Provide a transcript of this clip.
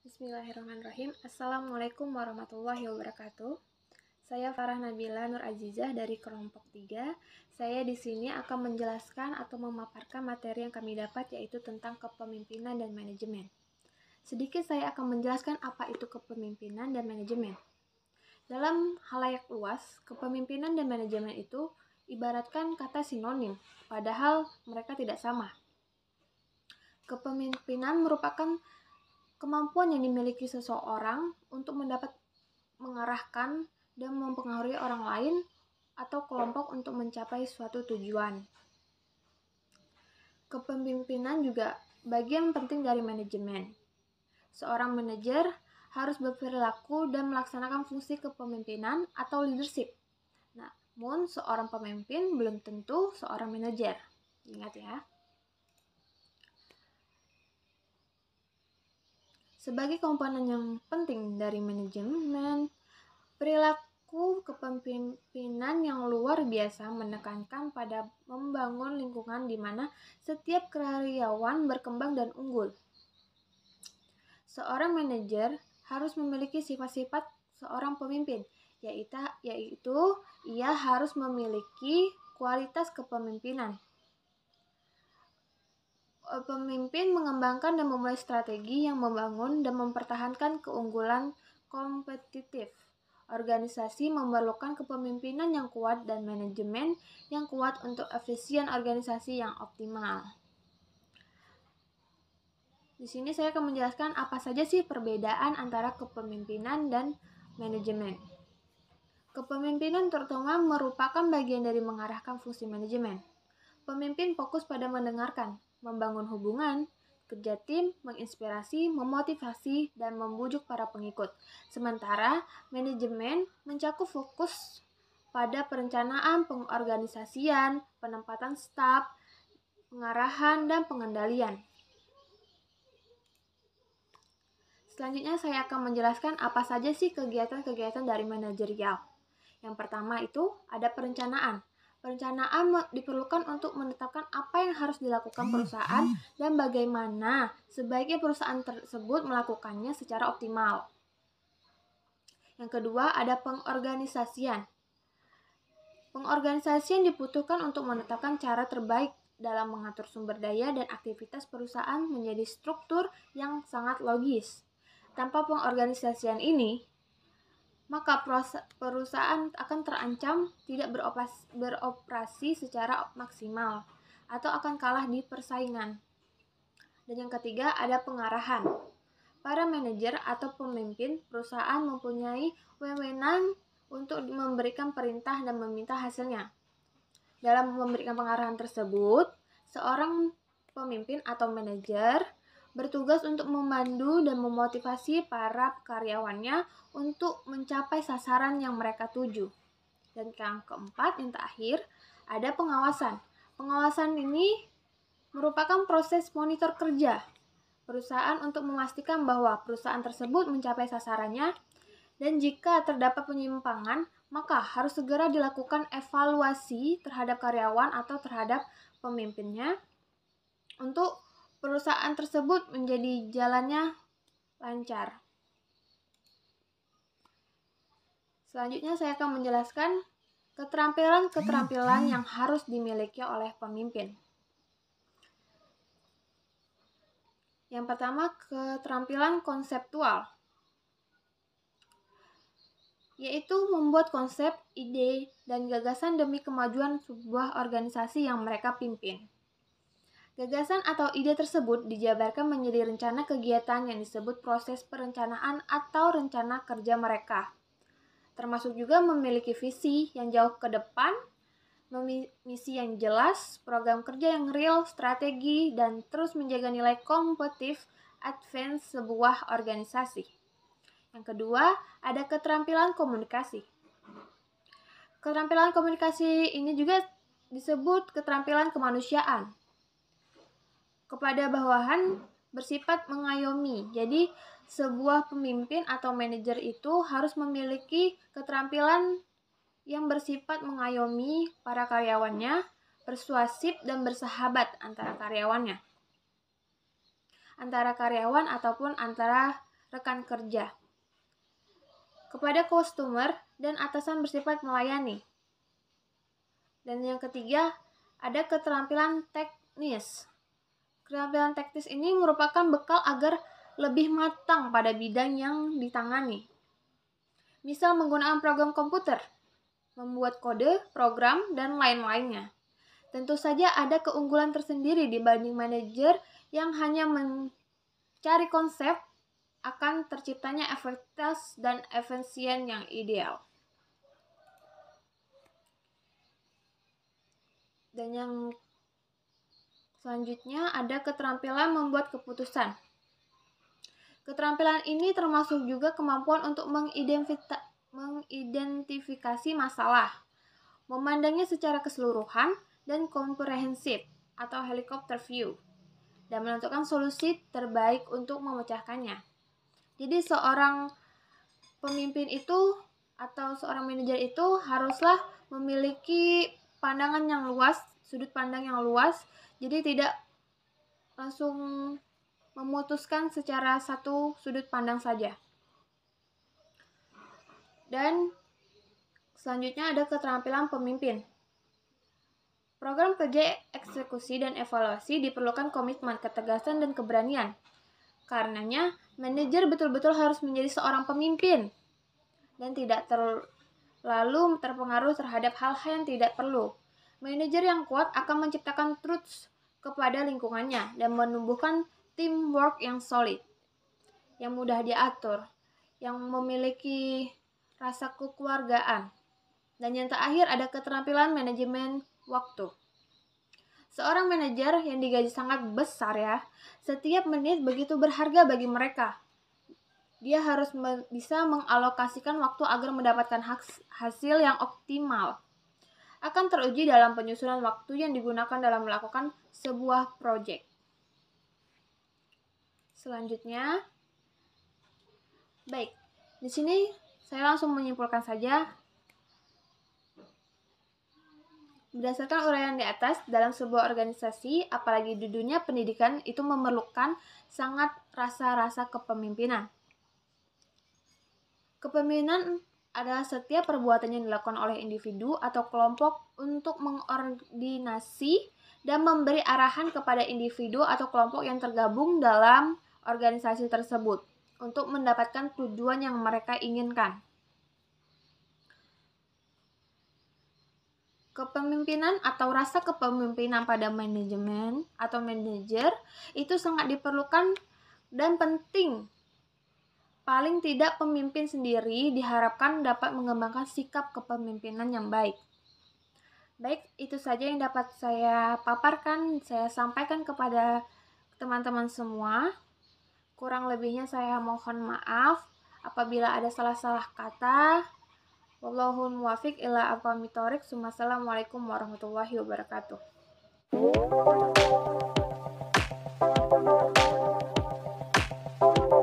Bismillahirrahmanirrahim. Assalamualaikum warahmatullahi wabarakatuh. Saya Farah Nabila Nur Azizah dari kelompok 3. Saya di sini akan menjelaskan atau memaparkan materi yang kami dapat, yaitu tentang kepemimpinan dan manajemen. Sedikit saya akan menjelaskan apa itu kepemimpinan dan manajemen. Dalam khalayak luas, kepemimpinan dan manajemen itu ibaratkan kata sinonim, padahal mereka tidak sama. Kepemimpinan merupakan kemampuan yang dimiliki seseorang untuk mendapat mengarahkan dan mempengaruhi orang lain atau kelompok untuk mencapai suatu tujuan. Kepemimpinan juga bagian penting dari manajemen. Seorang manajer harus berperilaku dan melaksanakan fungsi kepemimpinan atau leadership. Namun, seorang pemimpin belum tentu seorang manajer. Ingat ya. Sebagai komponen yang penting dari manajemen, perilaku kepemimpinan yang luar biasa menekankan pada membangun lingkungan di mana setiap karyawan berkembang dan unggul. Seorang manajer harus memiliki sifat-sifat seorang pemimpin, yaitu ia harus memiliki kualitas kepemimpinan. Pemimpin mengembangkan dan memulai strategi yang membangun dan mempertahankan keunggulan kompetitif. Organisasi memerlukan kepemimpinan yang kuat dan manajemen yang kuat untuk efisien organisasi yang optimal. Di sini saya akan menjelaskan apa saja sih perbedaan antara kepemimpinan dan manajemen. Kepemimpinan terutama merupakan bagian dari mengarahkan fungsi manajemen. Pemimpin fokus pada mendengarkan, membangun hubungan, kerja tim, menginspirasi, memotivasi, dan membujuk para pengikut. Sementara manajemen mencakup fokus pada perencanaan, pengorganisasian, penempatan staf, pengarahan, dan pengendalian. Selanjutnya saya akan menjelaskan apa saja sih kegiatan-kegiatan dari manajerial. Yang pertama itu ada perencanaan. Perencanaan diperlukan untuk menetapkan apa yang harus dilakukan perusahaan dan bagaimana sebaiknya perusahaan tersebut melakukannya secara optimal. Yang kedua ada pengorganisasian. Pengorganisasian dibutuhkan untuk menetapkan cara terbaik dalam mengatur sumber daya dan aktivitas perusahaan menjadi struktur yang sangat logis. Tanpa pengorganisasian ini, maka perusahaan akan terancam tidak beroperasi secara maksimal atau akan kalah di persaingan. Dan yang ketiga ada pengarahan. Para manajer atau pemimpin perusahaan mempunyai wewenang untuk memberikan perintah dan meminta hasilnya. Dalam memberikan pengarahan tersebut, seorang pemimpin atau manajer bertugas untuk memandu dan memotivasi para karyawannya untuk mencapai sasaran yang mereka tuju. Dan yang keempat, yang terakhir, ada pengawasan. Pengawasan ini merupakan proses monitor kerja perusahaan untuk memastikan bahwa perusahaan tersebut mencapai sasarannya, dan jika terdapat penyimpangan, maka harus segera dilakukan evaluasi terhadap karyawan atau terhadap pemimpinnya untuk perusahaan tersebut menjadi jalannya lancar. Selanjutnya saya akan menjelaskan keterampilan-keterampilan yang harus dimiliki oleh pemimpin. Yang pertama, keterampilan konseptual, yaitu membuat konsep, ide, dan gagasan demi kemajuan sebuah organisasi yang mereka pimpin. Gagasan atau ide tersebut dijabarkan menjadi rencana kegiatan yang disebut proses perencanaan atau rencana kerja mereka. Termasuk juga memiliki visi yang jauh ke depan, misi yang jelas, program kerja yang real, strategi, dan terus menjaga nilai kompetitif advance sebuah organisasi. Yang kedua, ada keterampilan komunikasi. Keterampilan komunikasi ini juga disebut keterampilan kemanusiaan. Kepada bawahan bersifat mengayomi. Jadi, sebuah pemimpin atau manajer itu harus memiliki keterampilan yang bersifat mengayomi para karyawannya, persuasif dan bersahabat antara karyawannya, antara karyawan ataupun antara rekan kerja, kepada customer dan atasan bersifat melayani. Dan yang ketiga, ada keterampilan teknis. Keterampilan teknis ini merupakan bekal agar lebih matang pada bidang yang ditangani. Misal menggunakan program komputer, membuat kode, program, dan lain-lainnya. Tentu saja ada keunggulan tersendiri dibanding manajer yang hanya mencari konsep akan terciptanya efektivitas dan efisien yang ideal. Dan yang selanjutnya ada keterampilan membuat keputusan. Keterampilan ini termasuk juga kemampuan untuk mengidentifikasi masalah, memandangnya secara keseluruhan dan komprehensif atau helicopter view, dan menentukan solusi terbaik untuk memecahkannya. Jadi seorang pemimpin itu atau seorang manajer itu haruslah memiliki pandangan yang luas, sudut pandang yang luas, jadi tidak langsung memutuskan secara satu sudut pandang saja. Dan selanjutnya ada keterampilan pemimpin. Program kerja eksekusi dan evaluasi diperlukan komitmen, ketegasan, dan keberanian. Karenanya, manajer betul-betul harus menjadi seorang pemimpin dan tidak terlalu terpengaruh terhadap hal-hal yang tidak perlu. Manajer yang kuat akan menciptakan trust kepada lingkungannya dan menumbuhkan teamwork yang solid, yang mudah diatur, yang memiliki rasa kekeluargaan. Dan yang terakhir ada keterampilan manajemen waktu. Seorang manajer yang digaji sangat besar ya, setiap menit begitu berharga bagi mereka. Dia harus bisa mengalokasikan waktu agar mendapatkan hasil yang optimal. Akan teruji dalam penyusunan waktu yang digunakan dalam melakukan sebuah proyek. Selanjutnya, baik, di sini saya langsung menyimpulkan saja. Berdasarkan uraian di atas, dalam sebuah organisasi, apalagi di dunia pendidikan, itu memerlukan sangat rasa-rasa kepemimpinan. Kepemimpinan adalah setiap perbuatan yang dilakukan oleh individu atau kelompok untuk mengordinasi dan memberi arahan kepada individu atau kelompok yang tergabung dalam organisasi tersebut untuk mendapatkan tujuan yang mereka inginkan. Kepemimpinan atau rasa kepemimpinan pada manajemen atau manajer itu sangat diperlukan dan penting. Paling tidak pemimpin sendiri diharapkan dapat mengembangkan sikap kepemimpinan yang baik. Baik, itu saja yang dapat saya paparkan, saya sampaikan kepada teman-teman semua. Kurang lebihnya saya mohon maaf apabila ada salah-salah kata. Wallahul muwaffiq ila aqwamit thoriq. Wassalamualaikum warahmatullahi wabarakatuh.